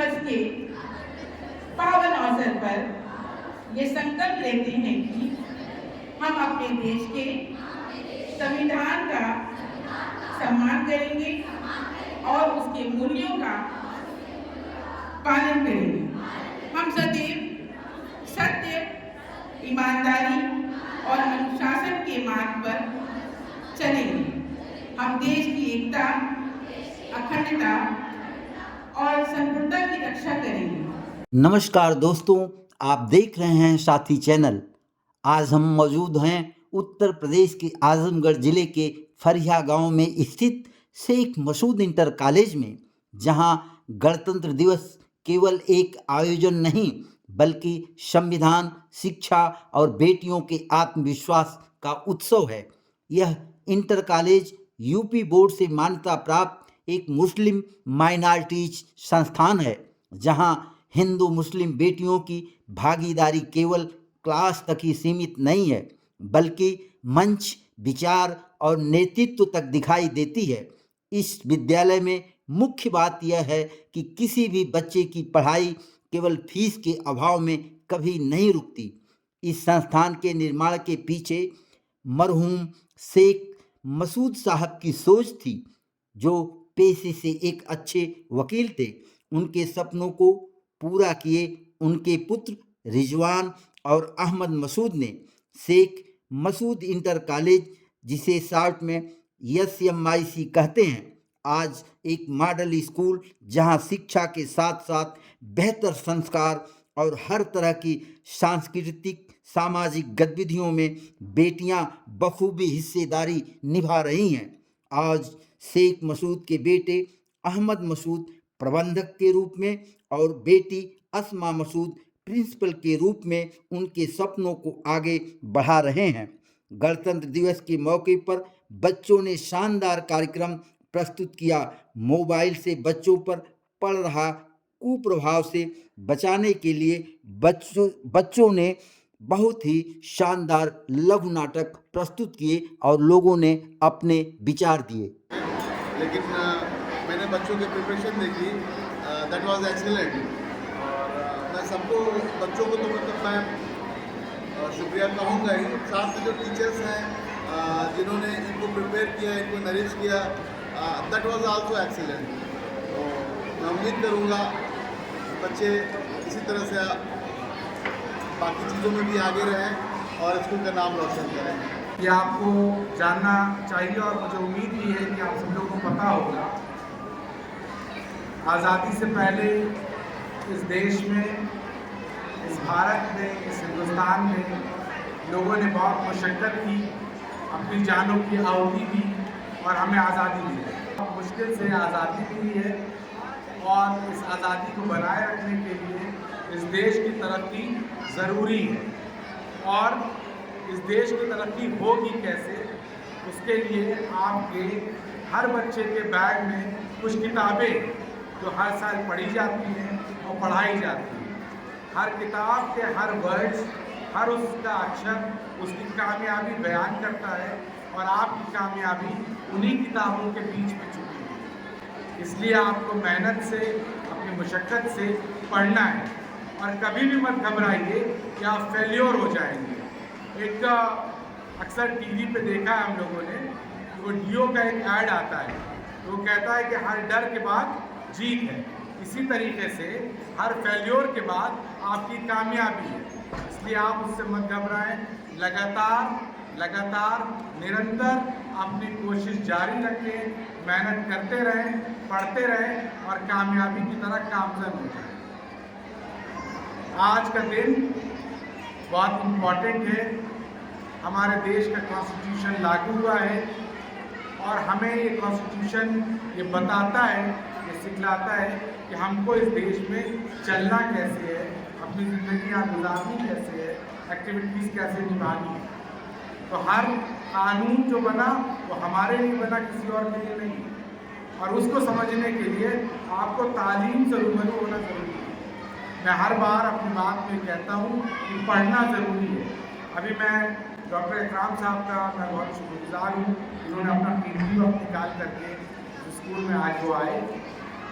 दिवस के पावन अवसर पर ये संकल्प लेते हैं कि हम अपने देश के संविधान का सम्मान करेंगे और उसके मूल्यों का पालन करेंगे। हम सदैव सत्य, ईमानदारी और अनुशासन के मार्ग पर चलेंगे। हम देश की एकता, अखंडता और संप्रभुता की रक्षा करेंगे। नमस्कार दोस्तों, आप देख रहे हैं साथी चैनल। आज हम मौजूद हैं उत्तर प्रदेश के आजमगढ़ जिले के फरिया गांव में स्थित शेख मसूद इंटर कॉलेज में, जहां गणतंत्र दिवस केवल एक आयोजन नहीं बल्कि संविधान, शिक्षा और बेटियों के आत्मविश्वास का उत्सव है। यह इंटर कॉलेज यूपी बोर्ड से मान्यता प्राप्त एक मुस्लिम माइनॉरिटीज संस्थान है, जहां हिंदू मुस्लिम बेटियों की भागीदारी केवल क्लास तक ही सीमित नहीं है बल्कि मंच, विचार और नेतृत्व तक दिखाई देती है। इस विद्यालय में मुख्य बात यह है कि किसी भी बच्चे की पढ़ाई केवल फीस के अभाव में कभी नहीं रुकती। इस संस्थान के निर्माण के पीछे मरहूम शेख मसूद साहब की सोच थी, जो पेशे से एक अच्छे वकील थे। उनके सपनों को पूरा किए उनके पुत्र रिजवान और अहमद मसूद ने शेख मसूद इंटर कॉलेज, जिसे शॉर्ट में SMIC कहते हैं, आज एक मॉडल स्कूल जहां शिक्षा के साथ साथ बेहतर संस्कार और हर तरह की सांस्कृतिक सामाजिक गतिविधियों में बेटियां बखूबी हिस्सेदारी निभा रही हैं। आज शेख मसूद के बेटे अहमद मसूद प्रबंधक के रूप में और बेटी अस्मा मसूद प्रिंसिपल के रूप में उनके सपनों को आगे बढ़ा रहे हैं। गणतंत्र दिवस के मौके पर बच्चों ने शानदार कार्यक्रम प्रस्तुत किया। मोबाइल से बच्चों पर पड़ रहा कुप्रभाव से बचाने के लिए बच्चों ने बहुत ही शानदार लघु नाटक प्रस्तुत किए और लोगों ने अपने विचार दिए। लेकिन मैंने बच्चों की प्रिपरेशन देखी, दैट वाज एक्सीलेंट। और मैं सबको, बच्चों को तो मतलब मैं शुक्रिया कहूँगा ही, साथ में जो टीचर्स हैं जिन्होंने इनको प्रिपेयर किया, इनको नरिश किया, दैट वाज आल्सो एक्सीलेंट। तो मैं उम्मीद करूँगा बच्चे इसी तरह से बाकी चीज़ों में भी आगे रहें और स्कूल का नाम रोशन करें। ये आपको जानना चाहिए और मुझे उम्मीद भी है कि आप सब लोगों को पता होगा, आज़ादी से पहले इस देश में, इस भारत में, इस हिंदुस्तान में लोगों ने बहुत मशक्क़त की, अपनी जानों की आहुति दी और हमें आज़ादी मिली। बहुत मुश्किल से आज़ादी मिली है और इस आज़ादी को बनाए रखने के लिए इस देश की तरक्की ज़रूरी है। और इस देश की तरक्की होगी कैसे, उसके लिए आपके हर बच्चे के बैग में कुछ किताबें जो हर साल पढ़ी जाती हैं और पढ़ाई जाती हैं, हर किताब के हर वर्ड्स, हर उसका अक्षर उसकी कामयाबी बयान करता है और आपकी कामयाबी उन्हीं किताबों के बीच में छुपी है। इसलिए आपको मेहनत से, अपनी मशक्क़त से पढ़ना है और कभी भी मत घबराइए कि आप फेल्योर हो जाएंगे। एक अक्सर टीवी पे देखा है हम लोगों ने, वो जियो का एक ऐड आता है, तो वो कहता है कि हर डर के बाद जीत है। इसी तरीके से हर फेल्योर के बाद आपकी कामयाबी है। इसलिए आप उससे मत घबराएं, लगातार निरंतर अपनी कोशिश जारी रखें, मेहनत करते रहें, पढ़ते रहें और कामयाबी की तरफ गामजन हो जाएं। आज का दिन बहुत इम्पॉर्टेंट है। हमारे देश का कॉन्स्टिट्यूशन लागू हुआ है और हमें ये कॉन्स्टिट्यूशन ये बताता है, ये सिखलाता है कि हमको इस देश में चलना कैसे है, अपनी ज़िंदगियाँ गुजारनी कैसे है, एक्टिविटीज़ कैसे निभानी है। तो हर कानून जो बना वो हमारे लिए बना, किसी और के लिए नहीं। और उसको समझने के लिए आपको तालीम से रूबरू होना ज़रूरी है। मैं हर बार अपनी बात में कहता हूँ कि पढ़ना ज़रूरी है। अभी मैं डॉक्टर इकराम साहब का मैं बहुत शुक्रगुजार हूँ, इन्होंने अपना कीमती वक्त निकाल करके स्कूल में आज वो आए।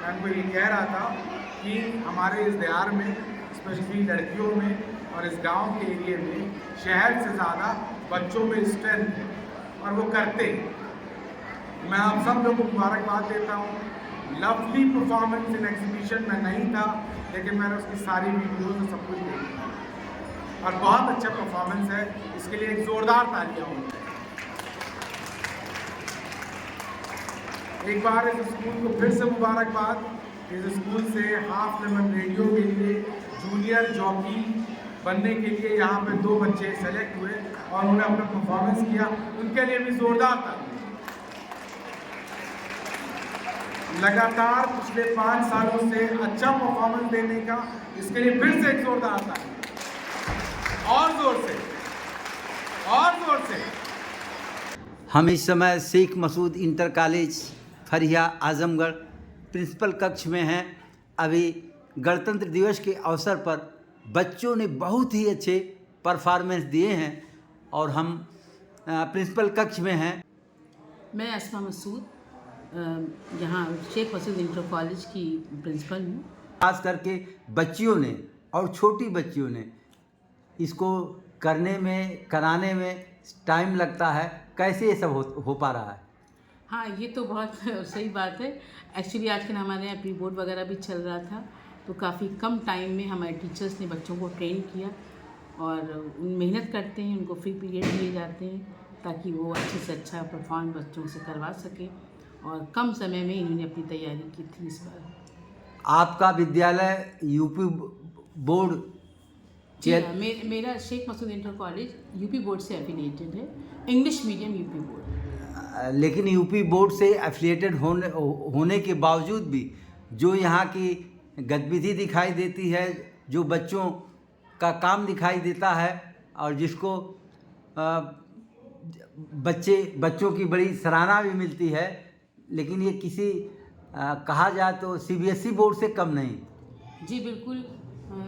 मैं उनको ये कह रहा था कि हमारे इस बिहार में स्पेशली लड़कियों में और इस गांव के एरिया में शहर से ज़्यादा बच्चों में स्ट्रेंथ है और वो करते हैं। मैं आप सब लोगों को मुबारकबाद देता हूँ। लवली परफॉर्मेंस इन एग्जीबिशन में नहीं था, लेकिन मैंने उसकी सारी वीडियोज और सब कुछ देखा और बहुत अच्छा परफॉर्मेंस है। इसके लिए एक ज़ोरदार तालियां हों। एक बार इस स्कूल को फिर से मुबारकबाद। इस स्कूल से हाफ लेमन रेडियो के लिए जूनियर जॉकी बनने के लिए यहाँ पे 2 बच्चे सेलेक्ट हुए और उन्होंने अपना परफॉर्मेंस किया। उनके लिए भी जोरदार था। लगातार पिछले 5 सालों से अच्छा परफॉर्मेंस देने का, इसके लिए फिर से एक जोरदार था। और जोर से, और जोर से। हम इस समय Sheikh Masood inter college Fariya Azamgarh principal कक्ष में हैं। अभी गणतंत्र दिवस के अवसर पर बच्चों ने बहुत ही अच्छे परफॉर्मेंस दिए हैं और हम प्रिंसिपल कक्ष में हैं। मैं अस्मा मसूद यहाँ शेख मसूद इंटर कॉलेज की प्रिंसिपल हूँ। खास करके बच्चियों ने और छोटी बच्चियों ने इसको करने में, कराने में टाइम लगता है। कैसे ये सब हो पा रहा है? हाँ, ये तो बहुत सही बात है। एक्चुअली आजकल हमारे यहाँ प्री बोर्ड वगैरह भी चल रहा था, तो काफ़ी कम टाइम में हमारे टीचर्स ने बच्चों को ट्रेन किया और मेहनत करते हैं, उनको फ्री पीरियड दिए जाते हैं ताकि वो अच्छे से अच्छा परफॉर्म बच्चों से करवा सकें और कम समय में इन्होंने अपनी तैयारी की थी इस बार। आपका विद्यालय यूपी बोर्ड जी हाँ, मेरा Sheikh Masood inter college UP board से एफिलिएटेड है, इंग्लिश मीडियम यूपी बोर्ड। लेकिन यूपी बोर्ड से एफिलिएटेड होने के बावजूद भी जो यहाँ की गतिविधि दिखाई देती है, जो बच्चों का काम दिखाई देता है और जिसको बच्चों की बड़ी सराहना भी मिलती है, लेकिन ये किसी कहा जाए तो सीबीएसई बोर्ड से कम नहीं। जी बिल्कुल,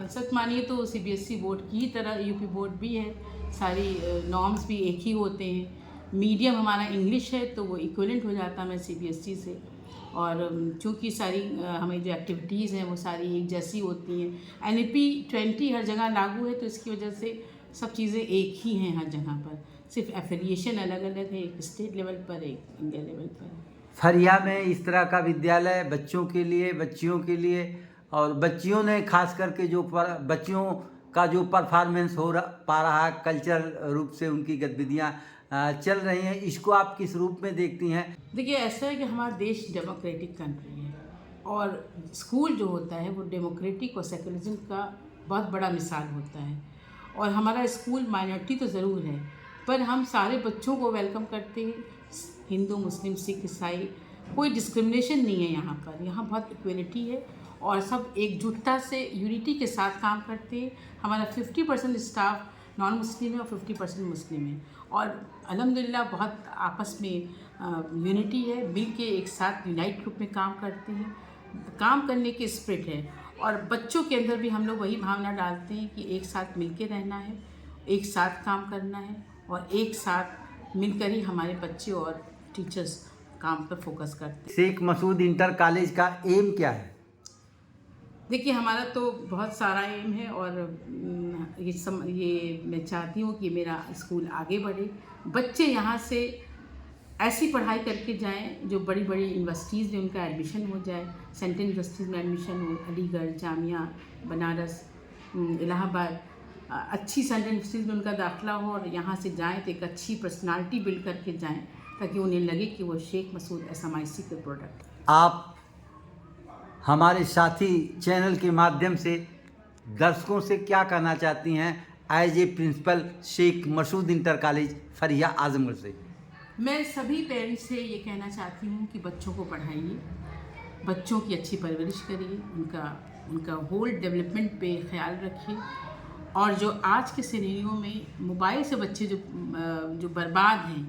सच मानिए तो सीबीएसई बोर्ड की ही तरह यूपी बोर्ड भी है। सारी नॉर्म्स भी एक ही होते हैं। मीडियम हमारा इंग्लिश है तो वो इक्विवेलेंट हो जाता है सीबीएसई से। और चूँकि सारी हमें जो एक्टिविटीज़ हैं वो सारी एक जैसी होती हैं। NEP 20 हर जगह लागू है, तो इसकी वजह से सब चीज़ें एक ही हैं हर जगह पर। सिर्फ एफिलिएशन अलग अलग है, एक स्टेट लेवल पर, एक इंडिया लेवल पर। फरिया में इस तरह का विद्यालय बच्चों के लिए, बच्चियों के लिए और बच्चियों ने खास करके जो बच्चियों का जो परफॉर्मेंस पा रहा है, कल्चरल रूप से उनकी गतिविधियाँ चल रही हैं, इसको आप किस रूप में देखती हैं? देखिए, ऐसा है कि हमारा देश डेमोक्रेटिक कंट्री है और स्कूल जो होता है वो डेमोक्रेटिक और सेकुलरिज्म का बहुत बड़ा मिसाल होता है। और हमारा स्कूल माइनॉरिटी तो ज़रूर है, पर हम सारे बच्चों को वेलकम करते हैं। हिंदू, मुस्लिम, सिख, ईसाई, कोई डिस्क्रिमिनेशन नहीं है यहाँ पर। यहाँ बहुत इक्वलिटी है और सब एकजुटता से, यूनिटी के साथ काम करते हैं। हमारा 50% स्टाफ नॉन मुस्लिम है और 50% मुस्लिम है और अल्हम्दुलिल्लाह बहुत आपस में यूनिटी है। मिल के एक साथ यूनाइट ग्रुप में काम करते हैं, काम करने की स्पिरिट है। और बच्चों के अंदर भी हम लोग वही भावना डालते हैं कि एक साथ मिल के रहना है, एक साथ काम करना है और एक साथ मिलकर ही हमारे बच्चे और टीचर्स काम पर फोकस करते हैं। शेख मसूद इंटर कॉलेज का एम क्या है? देखिए, हमारा तो बहुत सारा एम है और ये मैं चाहती हूँ कि मेरा स्कूल आगे बढ़े, बच्चे यहाँ से ऐसी पढ़ाई करके जाएं जो बड़ी बड़ी यूनिवर्सिटीज़ में उनका एडमिशन हो जाए। सेंट्रल यूनिवर्सिटीज़ में एडमिशन हो, अलीगढ़, जामिया, बनारस, इलाहाबाद, अच्छी सेंट्रल यूनिवर्सिटीज़ में उनका दाखिला हो और यहाँ से जाएं तो एक अच्छी पर्सनालिटी बिल्ड करके जाएं ताकि उन्हें लगे कि वो शेख मसूद SMIC के प्रोडक्ट। आप हमारे साथी चैनल के माध्यम से दर्शकों से क्या कहना चाहती हैं as a principal Sheikh Masood inter college Fariya Azamgarh से? मैं सभी पेरेंट्स से ये कहना चाहती हूँ कि बच्चों को पढ़ाइए, बच्चों की अच्छी परवरिश करिए, उनका होल डेवलपमेंट पे ख्याल रखिए। और जो आज के सिनेरियो में मोबाइल से बच्चे जो बर्बाद हैं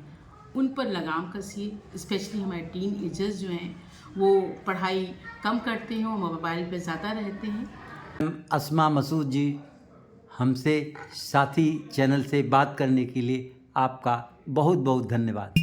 उन पर लगाम कसिए। स्पेशली हमारे टीन एजर्स जो हैं वो पढ़ाई कम करते हैं और मोबाइल पे ज़्यादा रहते हैं। अस्मा मसूद जी, हमसे साथी चैनल से बात करने के लिए आपका बहुत बहुत धन्यवाद।